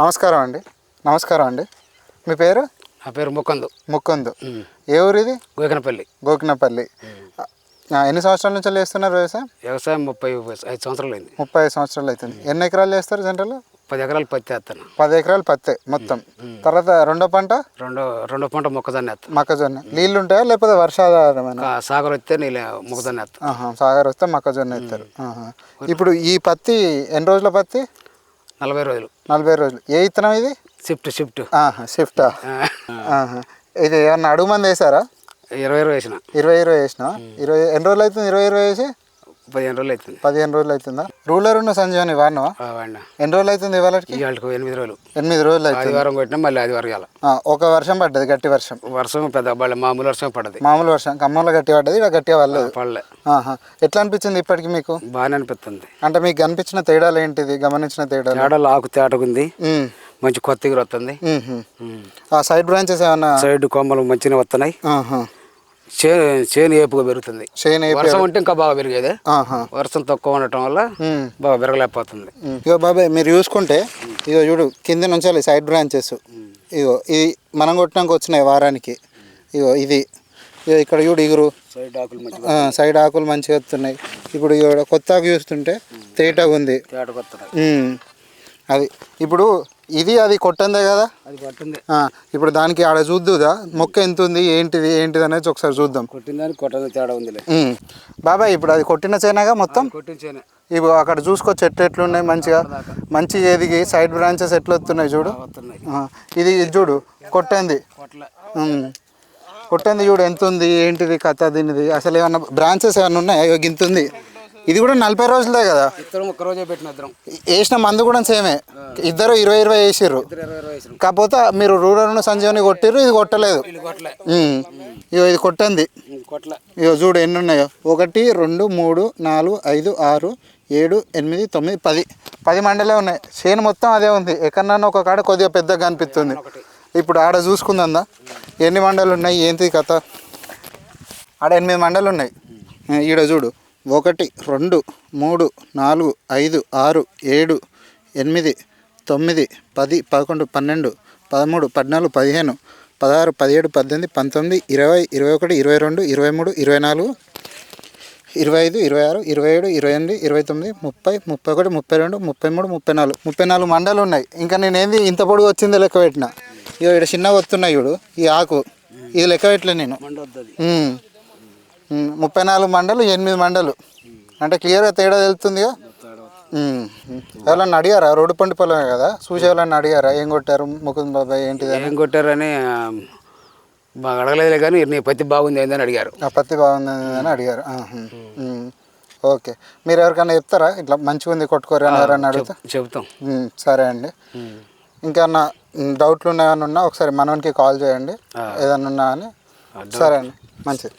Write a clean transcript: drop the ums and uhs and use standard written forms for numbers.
నమస్కారం అండి. నమస్కారం అండి. మీ పేరు? నా పేరు ముక్కందు. ముక్కందు. ఏ ఊరు ఇది? గోకినపల్లి. గోకినపల్లి. ఎన్ని సంవత్సరాల నుంచి చేస్తున్నారు వ్యవసాయం? వ్యవసాయం 35 సంవత్సరాలు అయింది. 35 సంవత్సరాలు అవుతుంది. ఎన్ని ఎకరాలు చేస్తారు జనరల్? 10 ఎకరాలు పత్తి వేస్తాను. 10 ఎకరాలు పత్తి మొత్తం. తర్వాత రెండో పంట? రెండో పంట మొక్కజొన్న వేస్తాను. మొక్కజొన్న. నీళ్ళు ఉంటాయా లేకపోతే వర్షాధారమైన? సాగర్ వస్తే నీళ్ళు మొక్కజొన్న వేస్తాను. సాగర్ వస్తే మొక్కజొన్న వేస్తారు. ఇప్పుడు ఈ పత్తి ఎన్ని రోజుల పత్తి? 40 రోజులు. 40 రోజులు. ఏ ఇత్తనం ఇది? షిఫ్ట్. షిఫ్టా? ఇది ఏమన్నా అడుగు మంది వేసారా? 20 వేసిన. 20 వేసిన. ఎన్ని రోజులు అవుతుంది 20 వేసి? 15 రోజులు అవుతుంది. 15 రోజులు అవుతుందా? రూలర్ ఉన్న సంజీవని వాడినావా? ఎన్ని రోజులు అవుతుంది ఇవాళకి? 8 రోజులు. 8 రోజులు అవుతుంది. ఆదివారం కొట్టినా మళ్ళీ ఆదివారం. ఒక వర్షం పడ్డది, గట్టి వర్షం. పెద్ద మామూలు వర్షం పడ్డది. మామూలు వర్షం ఖమ్మంలో గట్టి పడ్డది, ఇక్కడ గట్టిగా పడలే. ఎట్లా అనిపించింది ఇప్పటికి మీకు? బాగానే అనిపిస్తుంది. అంటే మీకు కనిపించిన తేడాలు ఏంటిది, గమనించిన తేడాలు? ఆకు తేటకుంది, మంచి కొత్త ఎగురు వస్తుంది. సైడ్ బ్రాంచెస్ ఏమన్నా? సైడ్ కొమ్మలు మంచిగా వస్తున్నాయి. చేను ఏపుగా పెరుగుతుంది. వర్షం ఉంటే ఇంకా బాగా పెరిగేది. వర్షం తక్కువ ఉండటం వల్ల బాగా పెరగలేకపోతుంది. ఇగో బాబాయ్ మీరు చూసుకుంటే ఇగో చూడు, కింద నుంచి సైడ్ బ్రాంచెస్ ఇగో ఇది మనం కొట్టినాక వచ్చినాయి వారానికి. ఇగో ఇది ఇక్కడ చూడు ఇగురు, సైడ్ ఆకులు మంచిగా వస్తున్నాయి. ఇప్పుడు ఇక కొత్త ఆకు చూస్తుంటే తేటగా ఉంది. అది ఇప్పుడు ఇది అది కొట్టందే కదా, అది కొట్టింది. ఇప్పుడు దానికి ఆడ చూద్దుదా మొక్క ఎంత ఉంది ఏంటిది అనేది ఒకసారి చూద్దాం. కొట్టిందని కొట్టదు తేడా ఉంది బాబాయ్. ఇప్పుడు అది కొట్టిన చేనగా మొత్తం కొట్టించేనే. ఇప్పుడు అక్కడ చూసుకో చెట్లు ఎట్లున్నాయి, మంచిగా ఎదిగి సైడ్ బ్రాంచెస్ ఎట్లా వస్తున్నాయి చూడు. ఇది చూడు కొట్టింది చూడు ఎంత ఉంది ఏంటిది కథ దీనిది. అసలు ఏమన్నా బ్రాంచెస్ ఏమన్నా ఉన్నాయా? ఇంత ఉంది. ఇది కూడా 40 రోజులే కదా. వేసిన మందు కూడా సేమే. ఇద్దరు 20 వేసిర్రు. కాకపోతే మీరు రూరల్ సంజీవని కొట్టిర్రు, ఇది కొట్టలేదు. ఇగో ఇది కొట్టింది. ఇగో చూడు ఎన్ని ఉన్నాయో. 1 2 3 4 5 6 7 8 9 10 మండలే ఉన్నాయి. చేను మొత్తం అదే ఉంది. ఎక్కడన్నా ఒక కాడ కొద్దిగా పెద్దగా అనిపిస్తుంది. ఇప్పుడు ఆడ చూసుకుందా ఎన్ని మండలు ఉన్నాయి ఏంటి కథ. ఆడ 8 మండలు ఉన్నాయి. ఈడ చూడు 1 2 3 4 5 6 7 8 9 10 11 12 13 14 15 16 17 18 19 20 21 22 23 24 25 26 27 28 29 30 31 32 33 34 మండలు ఉన్నాయి. ఇంకా నేనేంది ఇంత పొడుగు వచ్చిందో లెక్క పెట్టిన. ఇక ఇక్కడ చిన్నగా వస్తున్నాయి చూడు ఈ ఆకు, ఇది లెక్క పెట్టలే నేను. 34 మండలు 8 మండలు అంటే క్లియర్గా తేడా తెలుస్తుందిగా. ఎవరన్నా అడిగారా? రోడ్డు పండి పొలమే కదా, చూసి ఎవరన్నా అడిగారా ఏం కొట్టారు ముకుంద్ బాబాయ్ ఏంటిది ఏం కొట్టారని? బాగా అడగలేదు కానీ నీ పత్తి బాగుంది ఏందని అడిగారు. ఆ పత్తి బాగుంది అని అడిగారు. ఓకే. మీరు ఎవరికైనా చెప్తారా ఇట్లా మంచిగా ఉంది కొట్టుకోరు అని ఎవరన్నా అడుగుతా? చెప్తాం. సరే అండి. ఇంకన్నా డౌట్లు ఉన్నాయని ఉన్నా ఒకసారి మనోనికి కాల్ చేయండి ఏదన్నా ఉన్నా అని. సరే అండి, మంచిది.